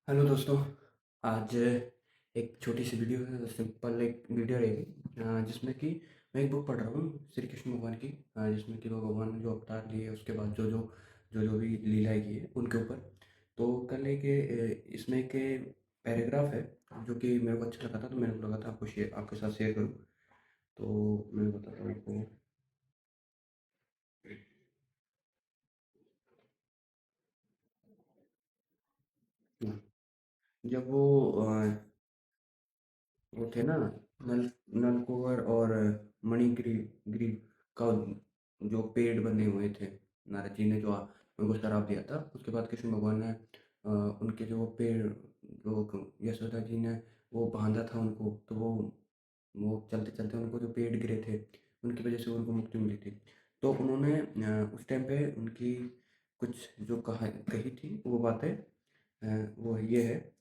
Hello दोस्तों। आज एक छोटी सी वीडियो है, सिंपल एक वीडियो रहेगी जिसमें कि मैं एक बुक पढ़ रहा हूँ श्री कृष्ण भगवान की, जिसमें कि वो भगवान ने जो अवतार लिए उसके बाद जो भी लीलाएँ की है उनके ऊपर। तो कल एक इसमें एक पैराग्राफ है जो कि मेरे को अच्छा लगा था, तो मेरे को लगा था आपके साथ शेयर करूँ। तो मैं बताता हूँ आपको। हाँ, जब वो थे ना, नल नलकूबर और मणिग्रीव का जो पेड़ बने हुए थे, नारद जी ने जो उनको श्राप दिया था, उसके बाद कृष्ण भगवान ने उनके जो पेड़, जो यशोदा जी ने वो बांधा था उनको, तो वो चलते चलते उनको जो पेड़ गिरे थे उनकी वजह से उनको मुक्ति मिली थी। तो उन्होंने उस टाइम पे उनकी कुछ जो कही थी वो बातें, वो ये है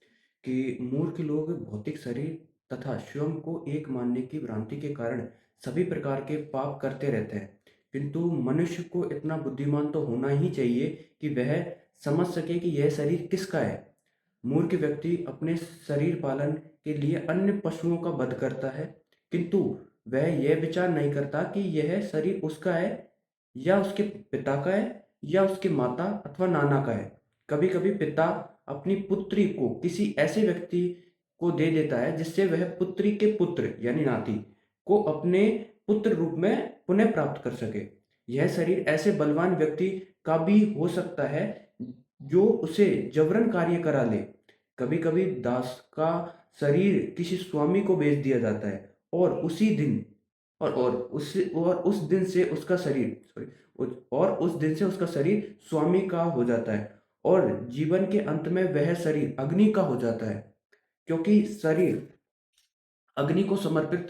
कि मूर्ख लोग भौतिक शरीर तथा स्वयं को एक मानने की भ्रांति के कारण सभी प्रकार के पाप करते रहते हैं, किंतु मनुष्य को इतना बुद्धिमान तो होना ही चाहिए कि वह समझ सके कि यह शरीर किसका है। मूर्ख व्यक्ति अपने शरीर पालन के लिए अन्य पशुओं का वध करता है, किंतु वह यह विचार नहीं करता कि यह शरीर उसका है या उसके पिता का है या उसके माता अथवा नाना का है। कभी कभी पिता अपनी पुत्री को किसी ऐसे व्यक्ति को दे देता है जिससे वह पुत्री के पुत्र यानी नाती को अपने पुत्र रूप में पुनः प्राप्त कर सके। यह शरीर ऐसे बलवान व्यक्ति का भी हो सकता है जो उसे जबरन कार्य करा ले। कभी कभी दास का शरीर किसी स्वामी को बेच दिया जाता है और उसी दिन और उस दिन से उसका शरीर सॉरी और उस दिन से उसका शरीर स्वामी का हो जाता है और जीवन के अंत में वह शरीर अग्नि का हो जाता है, क्योंकि शरीर अग्नि को समर्पित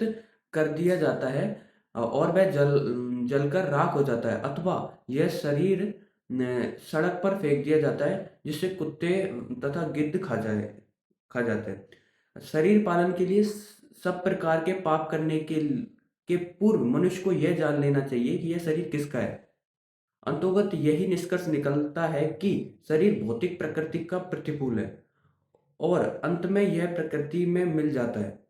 कर दिया जाता है और वह जलकर राख हो जाता है, अथवा यह शरीर सड़क पर फेंक दिया जाता है जिससे कुत्ते तथा गिद्ध खा जाते हैं। शरीर पालन के लिए सब प्रकार के पाप करने के पूर्व मनुष्य को यह जान लेना चाहिए कि यह शरीर किसका है। अंतोगत यही निष्कर्ष निकलता है कि शरीर भौतिक प्रकृति का प्रतिकूल है और अंत में यह प्रकृति में मिल जाता है।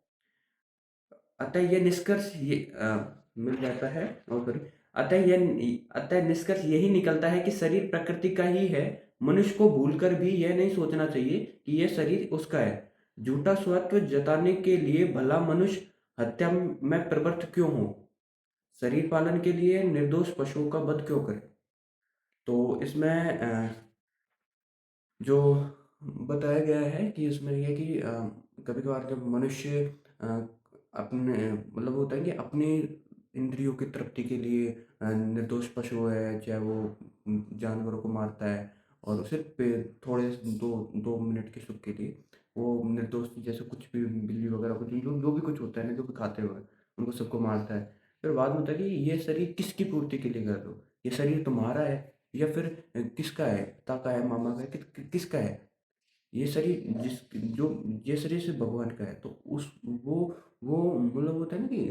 अतः यह निष्कर्ष मिल जाता है और फिर अतः निष्कर्ष यही निकलता है कि शरीर प्रकृति का ही है। मनुष्य को भूलकर भी यह नहीं सोचना चाहिए कि यह शरीर उसका है। झूठा स्वत्व जताने के लिए भला मनुष्य हत्या में प्रवृत्त क्यों हो, शरीर पालन के लिए निर्दोष पशुओं का वध क्यों करे। तो इसमें जो बताया गया है कि इसमें यह है कि कभी कभार जब मनुष्य अ, अपने मतलब होता है कि अपनी इंद्रियों की तृप्ति के लिए निर्दोष पशु है, चाहे वो जानवरों को मारता है और सिर्फ थोड़े दो दो मिनट के सुख के लिए वो निर्दोष जैसे कुछ भी बिल्ली वगैरह कुछ जो भी कुछ होता है ना, जो भी खाते हुए उनको सबको मारता है। फिर बाद में होता है कि ये शरीर किसकी पूर्ति के लिए कर रहे हो, ये शरीर तुम्हारा है या फिर किसका है, पिता का है, मामा का है, किसका है। ये शरीर जो ये शरीर सिर्फ भगवान का है, तो उस वो मतलब होता है ना कि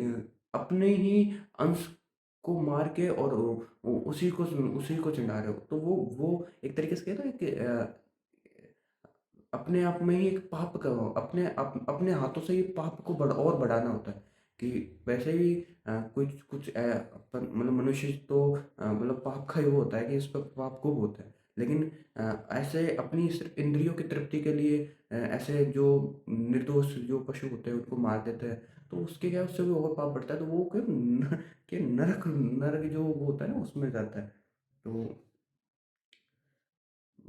अपने ही अंश को मार के और उसी को चिढ़ा रहे हो, तो वो एक तरीके से कहते हैं कि अपने आप में ही एक पाप का अपने हाथों से ही पाप को और बढ़ाना होता है। कि वैसे ही कुछ कुछ मतलब मनुष्य तो मतलब पाप का ही वो होता है कि इस पर पाप खूब होता है, लेकिन ऐसे अपनी सिर्फ इंद्रियों की तृप्ति के लिए ऐसे जो निर्दोष जो पशु होते हैं उनको मार देते हैं, तो उसके क्या उससे भी और पाप बढ़ता है, तो वो क्या कि नरक नरक जो वो होता है ना उसमें जाता है। तो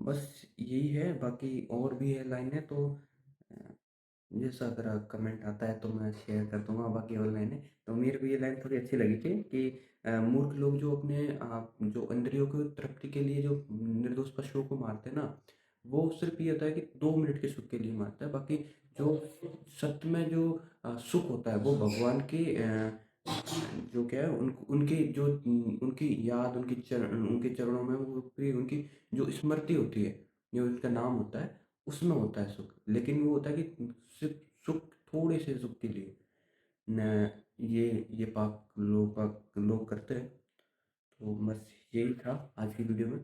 बस यही है, बाकी और भी है लाइनें, तो अ, जैसा अगर कमेंट आता है तो मैं शेयर कर दूँगा बाकी और लाइनें। तो मेरे को ये लाइन थोड़ी अच्छी लगी थी कि मूर्ख लोग जो अपने जो इंद्रियों की तृप्ति के लिए जो निर्दोष पशुओं को मारते हैं ना, वो सिर्फ़ ये होता है कि 2 मिनट के सुख के लिए मारता है। बाकी जो सत्य में जो सुख होता है वो भगवान की जो क्या है उनकी जो उनकी याद उनके चरणों में वो पूरी उनकी जो स्मृति होती है, जो उनका नाम होता है, उसमें होता है सुख। लेकिन वो होता है कि सिर्फ सुख थोड़े से सुख के लिए न ये लोग करते हैं। तो बस यही था आज की वीडियो में।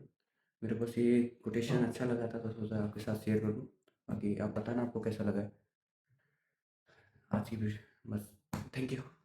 मेरे को बस ये कोटेशन अच्छा लगा था तो सोचा आपके साथ शेयर कर दूँ। बाकी आप बताना आपको कैसा लगा है आज की वीडियो। बस थैंक यू।